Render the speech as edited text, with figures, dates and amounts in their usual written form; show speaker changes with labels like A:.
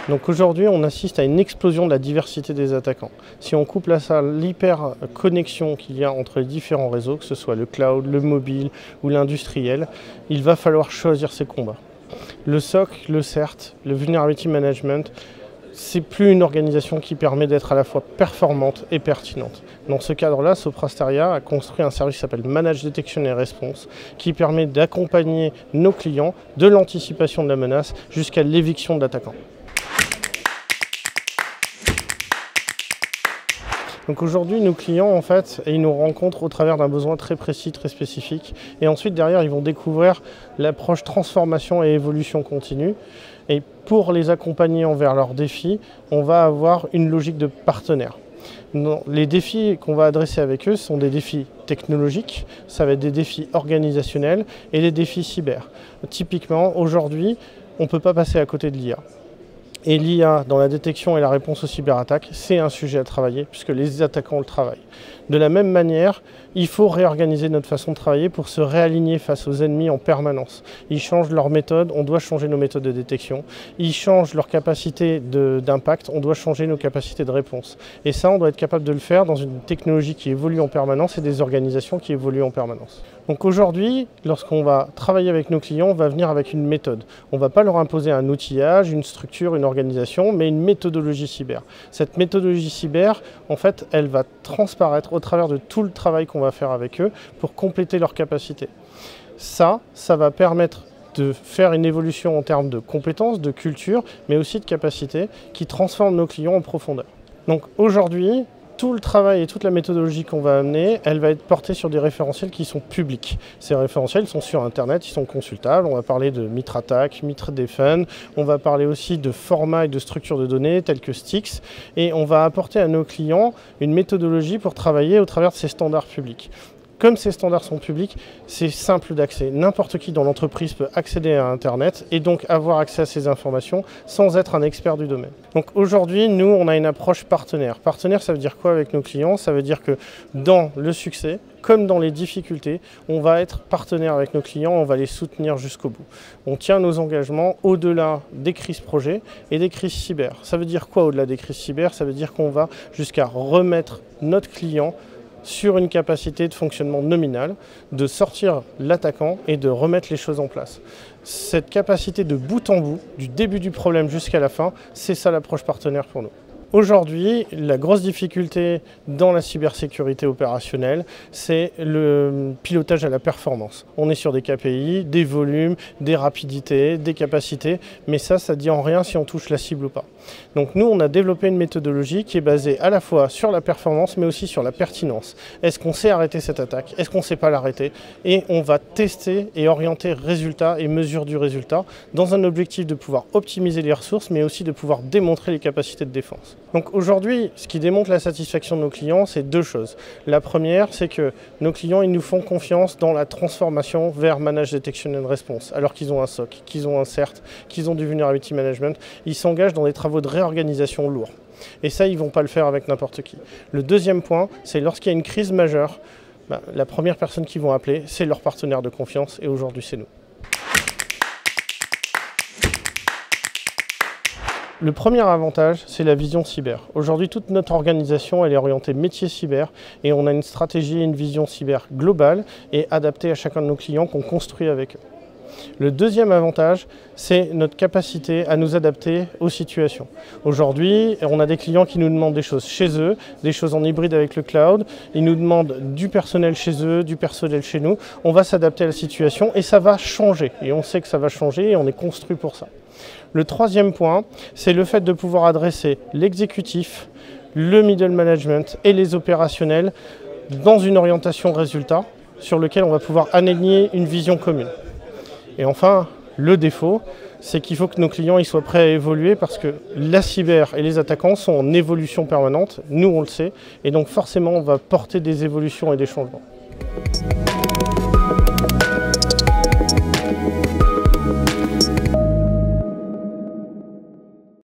A: Donc aujourd'hui, on assiste à une explosion de la diversité des attaquants. Si on couple à ça l'hyper-connexion qu'il y a entre les différents réseaux, que ce soit le cloud, le mobile ou l'industriel, il va falloir choisir ses combats. Le SOC, le CERT, le Vulnerability Management, c'est plus une organisation qui permet d'être à la fois performante et pertinente. Dans ce cadre-là, Sopra Steria a construit un service qui s'appelle Managed Detection and Response, qui permet d'accompagner nos clients de l'anticipation de la menace jusqu'à l'éviction de l'attaquant. Donc aujourd'hui, nos clients, en fait, ils nous rencontrent au travers d'un besoin très précis, très spécifique. Et ensuite, derrière, ils vont découvrir l'approche transformation et évolution continue. Et pour les accompagner envers leurs défis, on va avoir une logique de partenaire. Les défis qu'on va adresser avec eux sont des défis technologiques, ça va être des défis organisationnels et des défis cyber. Typiquement, aujourd'hui, on ne peut pas passer à côté de l'IA. Et l'IA, dans la détection et la réponse aux cyberattaques, c'est un sujet à travailler puisque les attaquants le travaillent. De la même manière, il faut réorganiser notre façon de travailler pour se réaligner face aux ennemis en permanence. Ils changent leur méthode, on doit changer nos méthodes de détection. Ils changent leur capacité d'impact, on doit changer nos capacités de réponse. Et ça, on doit être capable de le faire dans une technologie qui évolue en permanence et des organisations qui évoluent en permanence. Donc aujourd'hui, lorsqu'on va travailler avec nos clients, on va venir avec une méthode. On ne va pas leur imposer un outillage, une structure, une organisation, mais une méthodologie cyber. Cette méthodologie cyber, en fait, elle va transparaître au travers de tout le travail qu'on va faire avec eux pour compléter leurs capacités. Ça va permettre de faire une évolution en termes de compétences, de culture, mais aussi de capacités qui transforment nos clients en profondeur. Donc aujourd'hui, tout le travail et toute la méthodologie qu'on va amener, elle va être portée sur des référentiels qui sont publics. Ces référentiels sont sur Internet, ils sont consultables. On va parler de MITRE-ATT&CK, MITRE-DEFEND. On va parler aussi de formats et de structures de données tels que STIX. Et on va apporter à nos clients une méthodologie pour travailler au travers de ces standards publics. Comme ces standards sont publics, c'est simple d'accès. N'importe qui dans l'entreprise peut accéder à Internet et donc avoir accès à ces informations sans être un expert du domaine. Donc aujourd'hui, nous, on a une approche partenaire. Partenaire, ça veut dire quoi avec nos clients? Ça veut dire que dans le succès, comme dans les difficultés, on va être partenaire avec nos clients, on va les soutenir jusqu'au bout. On tient nos engagements au-delà des crises projets et des crises cyber. Ça veut dire quoi au-delà des crises cyber? Ça veut dire qu'on va jusqu'à remettre notre client sur une capacité de fonctionnement nominal, de sortir l'attaquant et de remettre les choses en place. Cette capacité de bout en bout, du début du problème jusqu'à la fin, c'est ça l'approche partenaire pour nous. Aujourd'hui, la grosse difficulté dans la cybersécurité opérationnelle, c'est le pilotage à la performance. On est sur des KPI, des volumes, des rapidités, des capacités, mais ça dit en rien si on touche la cible ou pas. Donc nous, on a développé une méthodologie qui est basée à la fois sur la performance, mais aussi sur la pertinence. Est-ce qu'on sait arrêter cette attaque? Est-ce qu'on ne sait pas l'arrêter? Et on va tester et orienter résultat et mesure du résultat dans un objectif de pouvoir optimiser les ressources, mais aussi de pouvoir démontrer les capacités de défense. Donc aujourd'hui, ce qui démontre la satisfaction de nos clients, c'est deux choses. La première, c'est que nos clients, ils nous font confiance dans la transformation vers Managed Detection and Response. Alors qu'ils ont un SOC, qu'ils ont un CERT, qu'ils ont du Vulnerability Management, ils s'engagent dans des travaux de réorganisation lourds. Et ça, ils ne vont pas le faire avec n'importe qui. Le deuxième point, c'est lorsqu'il y a une crise majeure, la première personne qu'ils vont appeler, c'est leur partenaire de confiance, et aujourd'hui, c'est nous. Le premier avantage, c'est la vision cyber. Aujourd'hui, toute notre organisation, elle est orientée métier cyber et on a une stratégie et une vision cyber globale et adaptée à chacun de nos clients qu'on construit avec eux. Le deuxième avantage, c'est notre capacité à nous adapter aux situations. Aujourd'hui, on a des clients qui nous demandent des choses chez eux, des choses en hybride avec le cloud. Ils nous demandent du personnel chez eux, du personnel chez nous. On va s'adapter à la situation et ça va changer. Et on sait que ça va changer et on est construit pour ça. Le troisième point, c'est le fait de pouvoir adresser l'exécutif, le middle management et les opérationnels dans une orientation résultat sur lequel on va pouvoir aligner une vision commune. Et enfin, le défaut, c'est qu'il faut que nos clients ils soient prêts à évoluer parce que la cyber et les attaquants sont en évolution permanente, nous on le sait, et donc forcément on va porter des évolutions et des changements.